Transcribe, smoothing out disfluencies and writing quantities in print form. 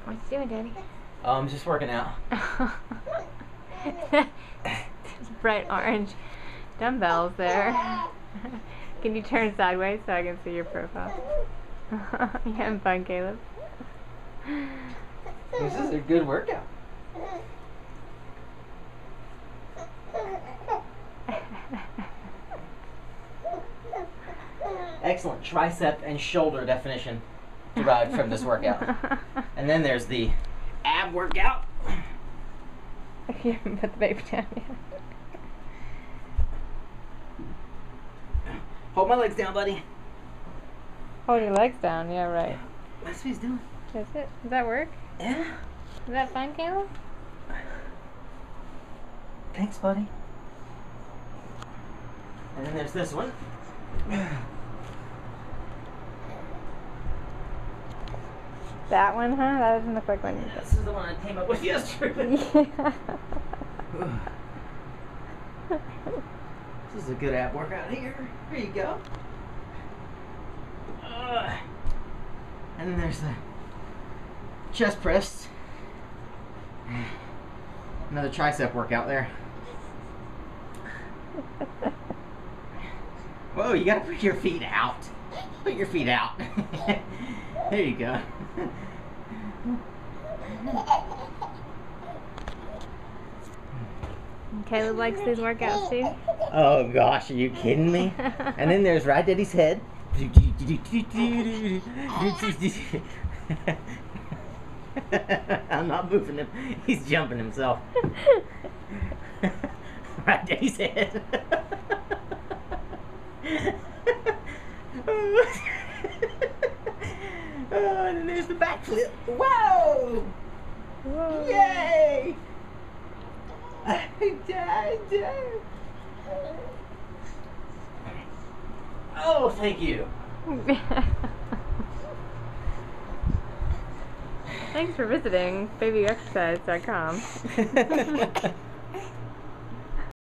What you doing, Daddy? I'm just working out. There's bright orange dumbbells there. Can you turn sideways so I can see your profile? You having fun, Caleb? This is a good workout. Excellent tricep and shoulder definition derived from this workout. And then there's the ab workout. You haven't put the baby down yet. Hold my legs down, buddy. Hold your legs down, yeah, right. That's what he's doing. Does it? Does that work? Yeah. Is that fun, Caleb? Thanks, buddy. And then there's this one. That one, huh? That doesn't look like one. This is the one I came up with yesterday. Yeah. This is a good ab workout here. Here you go. And then there's the chest press. Another tricep workout there. Whoa, you gotta put your feet out. Put your feet out. There you go. Caleb likes these workouts too. Oh gosh, are you kidding me? And then there's Ride Daddy's head. I'm not moving him. He's jumping himself. Ride Daddy's head. Oh, and then there's the backflip. Whoa! Whoa. Yay! Oh, thank you. Thanks for visiting babyexercise.com.